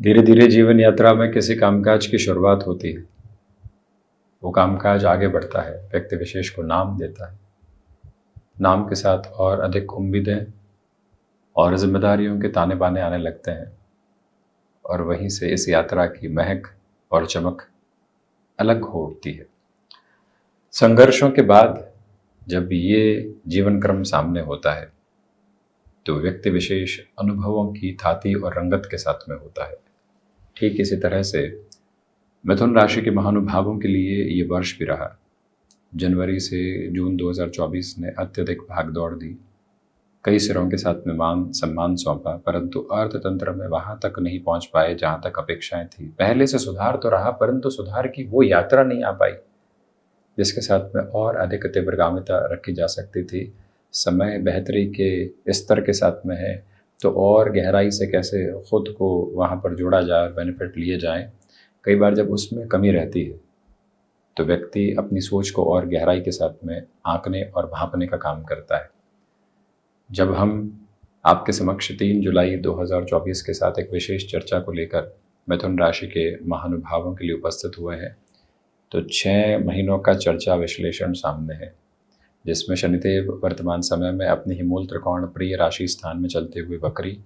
धीरे धीरे जीवन यात्रा में किसी कामकाज की शुरुआत होती है। वो कामकाज आगे बढ़ता है, व्यक्ति विशेष को नाम देता है। नाम के साथ और अधिक उम्मीदें और जिम्मेदारियों के ताने बाने आने लगते हैं, और वहीं से इस यात्रा की महक और चमक अलग हो उठती है। संघर्षों के बाद जब ये जीवन क्रम सामने होता है तो व्यक्ति विशेष अनुभवों की थाती और रंगत के साथ में होता है। ठीक इसी तरह से मिथुन राशि के महानुभावों के लिए ये वर्ष भी रहा। जनवरी से जून 2024 ने अत्यधिक भागदौड़ दी, कई सिरों के साथ में मान सम्मान सौंपा, परंतु अर्थतंत्र में वहां तक नहीं पहुंच पाए जहां तक अपेक्षाएं थी। पहले से सुधार तो रहा, परंतु सुधार की वो यात्रा नहीं आ पाई जिसके साथ में और अधिक तीव्रगामिता रखी जा सकती थी। समय बेहतरी के स्तर के साथ में है, तो और गहराई से कैसे खुद को वहाँ पर जोड़ा जाए और बेनिफिट लिए जाएं, कई बार जब उसमें कमी रहती है तो व्यक्ति अपनी सोच को और गहराई के साथ में आंकने और भांपने का काम करता है। जब हम आपके समक्ष 3 जुलाई 2024 के साथ एक विशेष चर्चा को लेकर मिथुन राशि के महानुभावों के लिए उपस्थित हुए हैं, तो 6 महीनों का चर्चा विश्लेषण सामने है, जिसमें शनिदेव वर्तमान समय में अपनी ही मूल त्रिकोण प्रिय राशि स्थान में चलते हुए वक्री,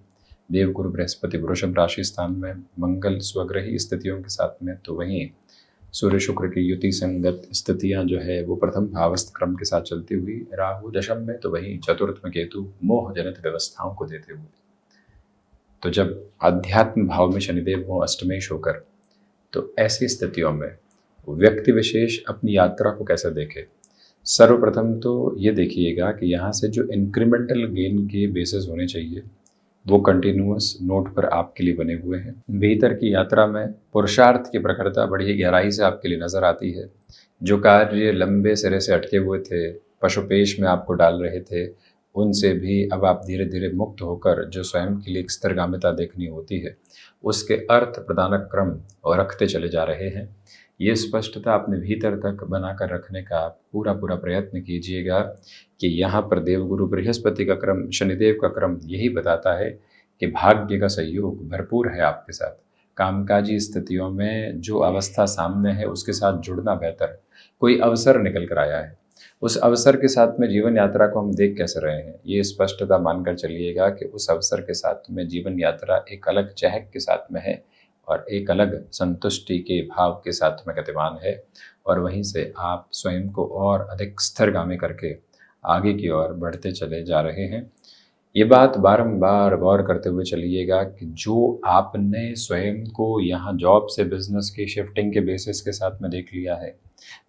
देवगुरु बृहस्पति वृषभ राशि स्थान में, मंगल स्वग्रही स्थितियों के साथ में, तो वहीं सूर्य शुक्र की युति संगत स्थितियां जो है वो प्रथम भावस्थ क्रम के साथ चलती हुई, राहु दशम में, तो वहीं चतुर्थ में केतु मोह जनित व्यवस्थाओं को देते हुए। तो जब अध्यात्म भाव में शनिदेव हो अष्टमेश होकर, तो ऐसी स्थितियों में व्यक्ति विशेष अपनी यात्रा को कैसे देखे। सर्वप्रथम तो ये देखिएगा कि यहाँ से जो इंक्रीमेंटल गेन के बेसिस होने चाहिए वो कंटिन्यूअस नोट पर आपके लिए बने हुए हैं। भीतर की यात्रा में पुरुषार्थ की प्रखरता बड़ी गहराई से आपके लिए नजर आती है। जो कार्य लंबे सिरे से अटके हुए थे, पशुपेश में आपको डाल रहे थे, उनसे भी अब आप धीरे धीरे मुक्त होकर जो स्वयं के लिए एक स्थिरगामिता देखनी होती है, उसके अर्थ प्रदानक क्रम और रखते चले जा रहे हैं। ये स्पष्टता अपने भीतर तक बनाकर रखने का पूरा पूरा प्रयत्न कीजिएगा कि यहाँ पर देवगुरु बृहस्पति का क्रम, शनिदेव का क्रम यही बताता है कि भाग्य का सहयोग भरपूर है आपके साथ। कामकाजी स्थितियों में जो अवस्था सामने है उसके साथ जुड़ना बेहतर है। कोई अवसर निकल कर आया है, उस अवसर के साथ में जीवन यात्रा को हम देख कैसे रहे हैं, ये स्पष्टता मानकर चलिएगा कि उस अवसर के साथ में जीवन यात्रा एक अलग चहक के साथ में है और एक अलग संतुष्टि के भाव के साथ में गतिमान है, और वहीं से आप स्वयं को और अधिक स्थिरगामी करके आगे की ओर बढ़ते चले जा रहे हैं। ये बात बारंबार गौर करते हुए चलिएगा कि जो आपने स्वयं को यहाँ जॉब से बिजनेस की शिफ्टिंग के बेसिस के साथ में देख लिया है,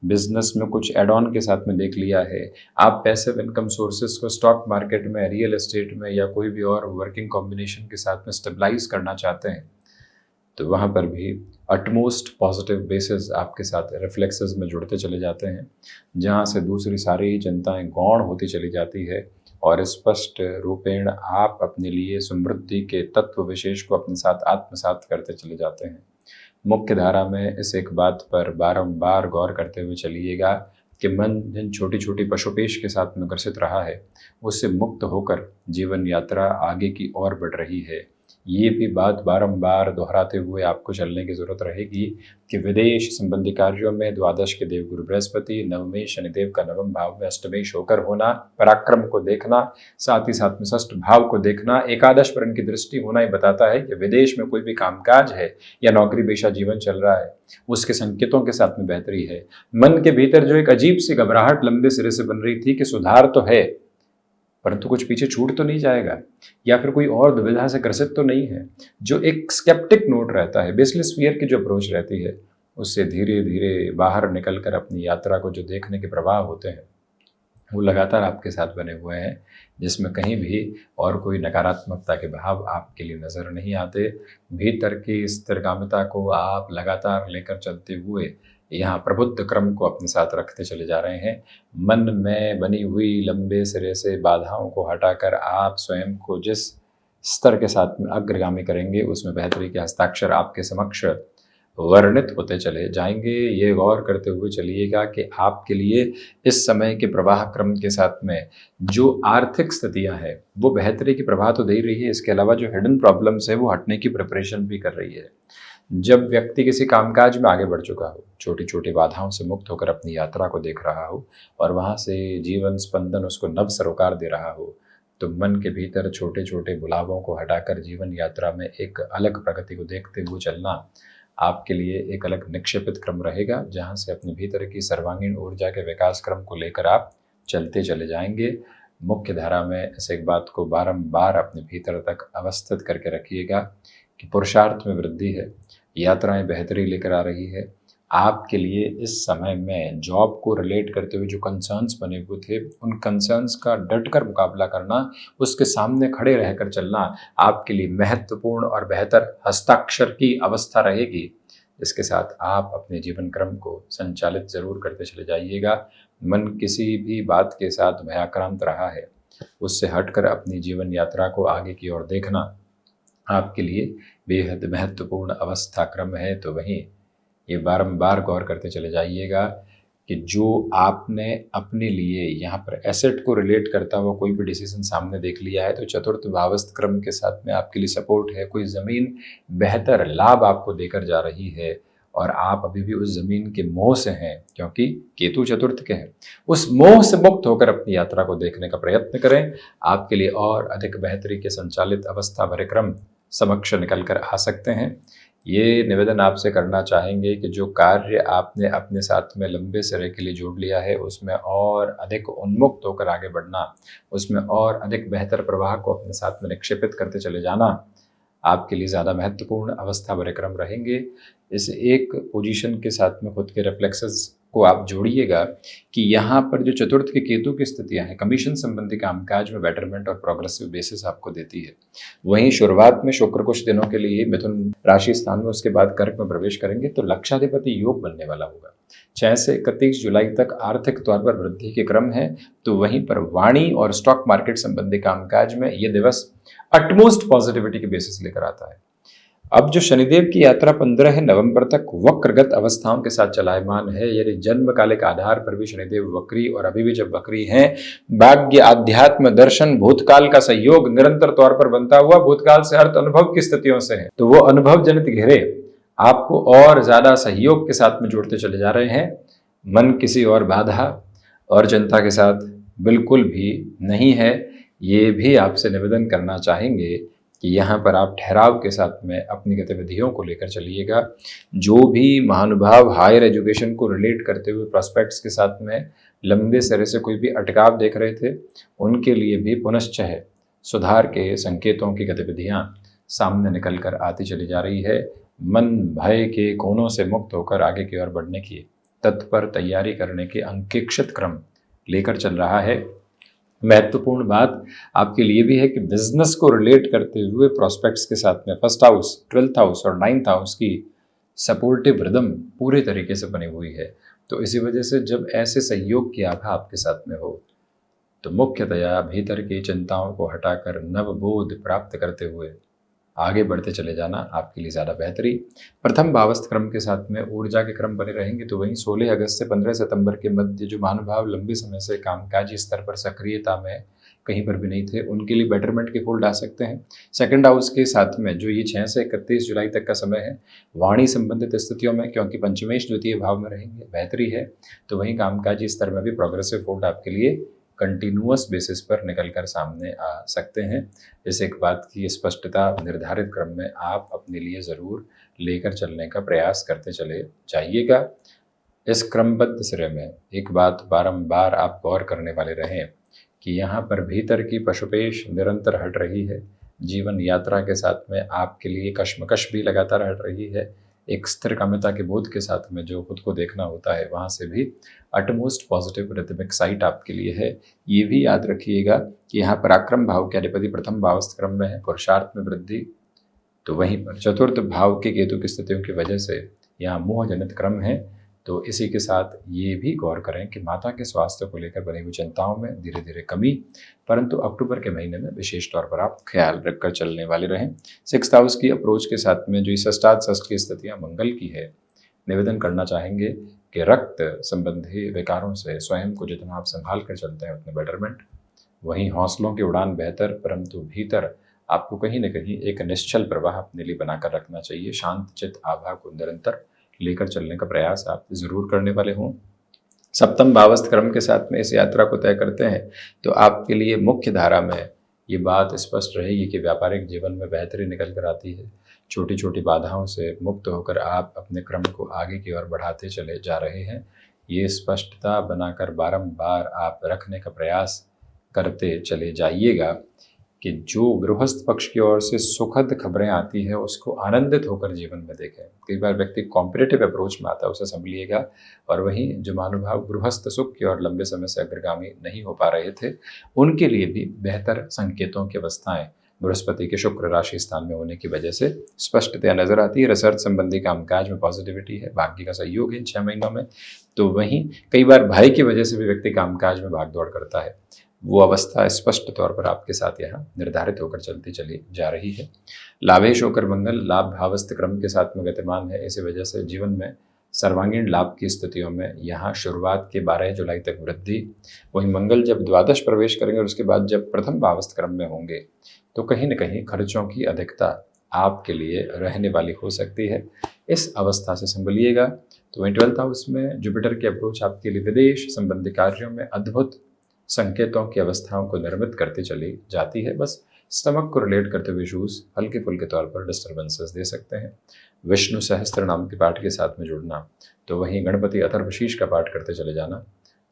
बिजनेस में कुछ एड ऑन के साथ में देख लिया है, आप पैसिव इनकम सोर्सेज को स्टॉक मार्केट में, रियल एस्टेट में या कोई भी और वर्किंग कॉम्बिनेशन के साथ में स्टेबलाइज करना चाहते हैं, तो वहाँ पर भी अटमोस्ट पॉजिटिव बेसिस आपके साथ रिफ्लेक्सेस में जुड़ते चले जाते हैं, जहाँ से दूसरी सारी चिंताएं गौण होती चली जाती है और स्पष्ट रूपेण आप अपने लिए समृद्धि के तत्व विशेष को अपने साथ आत्मसात करते चले जाते हैं। मुख्य धारा में इस एक बात पर बारंबार गौर करते हुए चलिएगा कि मन जिन छोटी छोटी पशुपेश के साथ में ग्रसित रहा है, उससे मुक्त होकर जीवन यात्रा आगे की ओर बढ़ रही है। ये भी बात बारंबार दोहराते हुए आपको चलने की जरूरत रहेगी कि विदेश संबंधी कार्यों में द्वादश के देवगुरु बृहस्पति, नवमेश शनिदेव का नवम भाव में अष्टमेश होकर होना, पराक्रम को देखना, साथ ही साथ में षष्ठ भाव को देखना, एकादश पर इनकी दृष्टि होना ही बताता है कि विदेश में कोई भी कामकाज है या नौकरी पेशा जीवन चल रहा है, उसके संकेतों के साथ में बेहतरी है। मन के भीतर जो एक अजीब सी घबराहट लंबे सिरे से बन रही थी कि सुधार तो है परंतु कुछ पीछे छूट तो नहीं जाएगा, या फिर कोई और दुविधा से ग्रसित तो नहीं है, जो एक स्केप्टिक नोट रहता है, बेसलेस फियर की जो अप्रोच रहती है, उससे धीरे धीरे बाहर निकलकर अपनी यात्रा को जो देखने के प्रवाह होते हैं वो लगातार आपके साथ बने हुए हैं, जिसमें कहीं भी और कोई नकारात्मकता के भाव आपके लिए नजर नहीं आते। भीतर की स्थिरगामिता को आप लगातार लेकर चलते हुए यहाँ प्रबुद्ध क्रम को अपने साथ रखते चले जा रहे हैं। मन में बनी हुई लंबे सिरे से बाधाओं को हटाकर आप स्वयं को जिस स्तर के साथ में अग्रगामी करेंगे, उसमें बेहतरी के हस्ताक्षर आपके समक्ष वर्णित होते चले जाएंगे। ये गौर करते हुए चलिएगा कि आपके लिए इस समय के प्रवाह क्रम के साथ में जो आर्थिक स्थितियां हैं वो बेहतरी की प्रवाह तो दे ही रही है, इसके अलावा जो हिडन प्रॉब्लम्स है वो हटने की प्रिपरेशन भी कर रही है। जब व्यक्ति किसी कामकाज में आगे बढ़ चुका हो, छोटी छोटी बाधाओं से मुक्त होकर अपनी यात्रा को देख रहा हो और वहाँ से जीवन स्पंदन उसको नव सरोकार दे रहा हो, तो मन के भीतर छोटे छोटे बुलावों को हटाकर जीवन यात्रा में एक अलग प्रगति को देखते हुए चलना आपके लिए एक अलग निक्षेपित क्रम रहेगा, जहाँ से अपने भीतर की सर्वांगीण ऊर्जा के विकास क्रम को लेकर आप चलते चले जाएंगे। मुख्य धारा में इस एक बात को बारंबार अपने भीतर तक अवस्थित करके रखिएगा कि पुरुषार्थ में वृद्धि है, यात्राएं बेहतरी लेकर आ रही है। आपके लिए इस समय में जॉब को रिलेट करते हुए जो कंसर्न्स बने हुए थे, उन कंसर्न्स का डटकर मुकाबला करना, उसके सामने खड़े रहकर चलना आपके लिए महत्वपूर्ण और बेहतर हस्ताक्षर की अवस्था रहेगी। इसके साथ आप अपने जीवन क्रम को संचालित जरूर करते चले जाइएगा। मन किसी भी बात के साथ भयाक्रांत रहा है, उससे हटकर अपनी जीवन यात्रा को आगे की ओर देखना आपके लिए बेहद महत्वपूर्ण अवस्था क्रम है। तो वहीं ये बारंबार गौर करते चले जाइएगा कि जो आपने अपने लिए यहाँ पर एसेट को रिलेट करता हुआ कोई भी डिसीजन सामने देख लिया है, तो चतुर्थ भावस्थ क्रम के साथ में आपके लिए सपोर्ट है। कोई ज़मीन बेहतर लाभ आपको देकर जा रही है और आप अभी भी उस ज़मीन के मोह से हैं, क्योंकि केतु चतुर्थ के हैं। उस मोह से मुक्त होकर अपनी यात्रा को देखने का प्रयत्न करें। आपके लिए और अधिक बेहतरी के संचालित अवस्था भरे क्रम समक्ष निकल कर आ सकते हैं। ये निवेदन आपसे करना चाहेंगे कि जो कार्य आपने अपने साथ में लंबे समय के लिए जोड़ लिया है, उसमें और अधिक उन्मुक्त होकर आगे बढ़ना, उसमें और अधिक बेहतर प्रवाह को अपने साथ में निक्षेपित करते चले जाना आपके लिए ज़्यादा महत्वपूर्ण अवस्था भरे क्रम रहेंगे। इस एक पोजीशन के साथ में खुद के रिफ्लेक्सेस को आप जोड़िएगा कि यहाँ पर जो चतुर्थ के केतु की स्थितियाँ हैं, कमीशन संबंधी कामकाज में बेटरमेंट और प्रोग्रेसिव बेसिस आपको देती है। वहीं शुरुआत में शुक्र कुछ दिनों के लिए मिथुन राशि स्थान में, उसके बाद कर्क में प्रवेश करेंगे तो लक्षाधिपति योग बनने वाला होगा। 6 से 31 जुलाई तक आर्थिक तौर पर वृद्धि के क्रम है। तो वहीं पर वाणी और स्टॉक मार्केट संबंधी कामकाज में ये दिवस अटमोस्ट पॉजिटिविटी के बेसिस लेकर आता है। अब जो शनिदेव की यात्रा 15 नवंबर तक वक्रगत अवस्थाओं के साथ चलायमान है, यानी जन्मकालिक आधार पर भी शनिदेव वक्री और अभी भी जब वक्री हैं, भाग्य, आध्यात्म, दर्शन, भूतकाल का सहयोग निरंतर तौर पर बनता हुआ भूतकाल से अर्थ अनुभव की स्थितियों से है, तो वो अनुभव जनित घेरे आपको और ज्यादा सहयोग के साथ में जोड़ते चले जा रहे हैं। मन किसी और बाधा और चिंता के साथ बिल्कुल भी नहीं है। ये भी आपसे निवेदन करना चाहेंगे कि यहाँ पर आप ठहराव के साथ में अपनी गतिविधियों को लेकर चलिएगा। जो भी महानुभाव हायर एजुकेशन को रिलेट करते हुए प्रोस्पेक्ट्स के साथ में लंबे समय से कोई भी अटकाव देख रहे थे, उनके लिए भी पुनश्च है सुधार के संकेतों की गतिविधियाँ सामने निकल कर आती चली जा रही है। मन भय के कोनों से मुक्त होकर आगे की ओर बढ़ने की तत्पर तैयारी करने के अंकेक्षित क्रम लेकर चल रहा है। महत्वपूर्ण बात आपके लिए भी है कि बिजनेस को रिलेट करते हुए प्रोस्पेक्ट्स के साथ में फर्स्ट हाउस, 12th हाउस और 9th हाउस की सपोर्टिव रिदम पूरे तरीके से बनी हुई है। तो इसी वजह से जब ऐसे सहयोग की आभा आपके साथ में हो, तो मुख्यतया भीतर की चिंताओं को हटाकर नवबोध प्राप्त करते हुए आगे बढ़ते चले जाना आपके लिए ज़्यादा बेहतरी। प्रथम भावस्थ क्रम के साथ में ऊर्जा के क्रम बने रहेंगे। तो वहीं 16 अगस्त से 15 सितंबर के मध्य जो महानुभाव लंबे समय से कामकाजी स्तर पर सक्रियता में कहीं पर भी नहीं थे, उनके लिए बेटरमेंट के फूल डाल सकते हैं। सेकंड हाउस के साथ में जो ये 6 से 31 जुलाई तक का समय है, वाणी संबंधित स्थितियों में क्योंकि पंचमेश द्वितीय भाव में रहेंगे, बेहतरी है। तो वहीं कामकाजी स्तर में भी प्रोग्रेसिव फूल आपके लिए कंटिन्यूअस बेसिस पर निकलकर सामने आ सकते हैं। इस एक बात की स्पष्टता निर्धारित क्रम में आप अपने लिए ज़रूर लेकर चलने का प्रयास करते चले जाइएगा। इस क्रमबद्ध सिरे में एक बात बारंबार आप गौर करने वाले रहें कि यहाँ पर भीतर की पशुपेश निरंतर हट रही है। जीवन यात्रा के साथ में आपके लिए कश्मकश भी लगातार हट रही है। एक स्थिर काम्यता के बोध के साथ में जो खुद को देखना होता है, वहाँ से भी अटमोस्ट पॉजिटिव रिथमिक साइट आपके लिए है। ये भी याद रखिएगा कि यहाँ पराक्रम भाव के अधिपति प्रथम भावस्थ क्रम में है, पुरुषार्थ में वृद्धि। तो वहीं पर चतुर्थ भाव के केतु की स्थितियों की वजह से यहाँ मोह जनित क्रम है। तो इसी के साथ ये भी गौर करें कि माता के स्वास्थ्य को लेकर बनी हुई चिंताओं में धीरे धीरे कमी, परंतु अक्टूबर के महीने में विशेष तौर पर आप ख्याल रखकर चलने वाले रहें। 6th हाउस की अप्रोच के साथ में जो षष्ठात षष्ठ की स्थितियाँ मंगल की है, निवेदन करना चाहेंगे कि रक्त संबंधी विकारों से स्वयं को जितना आप संभाल कर चलते हैं उतने बेटरमेंट। वहीं हौसलों की उड़ान बेहतर, परंतु भीतर आपको कहीं न कहीं एक निश्चल प्रवाह अपने लिए बनाकर रखना चाहिए। शांत चित्त आभा को निरंतर लेकर चलने का प्रयास आप ज़रूर करने वाले हों। 7म भावस्थ क्रम के साथ में इस यात्रा को तय करते हैं तो आपके लिए मुख्य धारा में ये बात स्पष्ट रहेगी कि व्यापारिक जीवन में बेहतरी निकल कर आती है। छोटी छोटी बाधाओं से मुक्त होकर आप अपने क्रम को आगे की ओर बढ़ाते चले जा रहे हैं। ये स्पष्टता बनाकर बारंबार आप रखने का प्रयास करते चले जाइएगा कि जो गृहस्थ पक्ष की ओर से सुखद खबरें आती है उसको आनंदित होकर जीवन में देखें। कई बार व्यक्ति कॉम्पिटिटिव अप्रोच में आता है, उसे संभलिएगा। और वहीं जो महानुभाव गृहस्थ सुख की ओर लंबे समय से अग्रगामी नहीं हो पा रहे थे, उनके लिए भी बेहतर संकेतों की अवस्थाएं बृहस्पति के शुक्र राशि स्थान में होने की वजह से स्पष्टतया नजर आती है। रिसर्च संबंधी कामकाज में पॉजिटिविटी है, भाग्य का सहयोग है इन 6 महीनों में। तो वहीं कई बार भाई की वजह से भी व्यक्ति कामकाज में भागदौड़ करता है, वो अवस्था स्पष्ट तौर पर आपके साथ यहाँ निर्धारित होकर चलती चली जा रही है। लाभेश होकर मंगल लाभ भावस्थ क्रम के साथ में गतिमान है, इसी वजह से जीवन में सर्वांगीण लाभ की स्थितियों में यहाँ शुरुआत के 12 जुलाई तक वृद्धि। वहीं मंगल जब द्वादश प्रवेश करेंगे और उसके बाद जब प्रथम भावस्थ क्रम में होंगे तो कहीं न कहीं खर्चों की अधिकता आपके लिए रहने वाली हो सकती है। इस अवस्था से संभलिएगा। तो वहीं 12th हाउस में जुपिटर की अप्रोच आपके लिए विदेश संबंधी कार्यों में अद्भुत संकेतों की अवस्थाओं को निर्मित करती चली जाती है। बस स्टमक को रिलेट करते हुए इशूज हल्के फुल्के तौर पर डिस्टर्बेंसेस दे सकते हैं। विष्णु सहस्त्र नाम के पाठ के साथ में जुड़ना, तो वहीं गणपति अथर्वशीष का पाठ करते चले जाना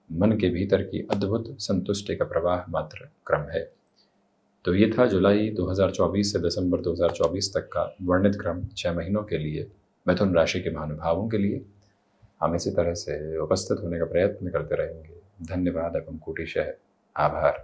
मन के भीतर की अद्भुत संतुष्टि का प्रवाह मात्र क्रम है। तो ये था जुलाई 2024 से दिसंबर 2024 तक का वर्णित क्रम 6 महीनों के लिए मिथुन राशि के महानुभावों के लिए। हम इसी तरह से उपस्थित होने का प्रयत्न करते रहेंगे। धन्यवाद। एवं कोटिशः आभार।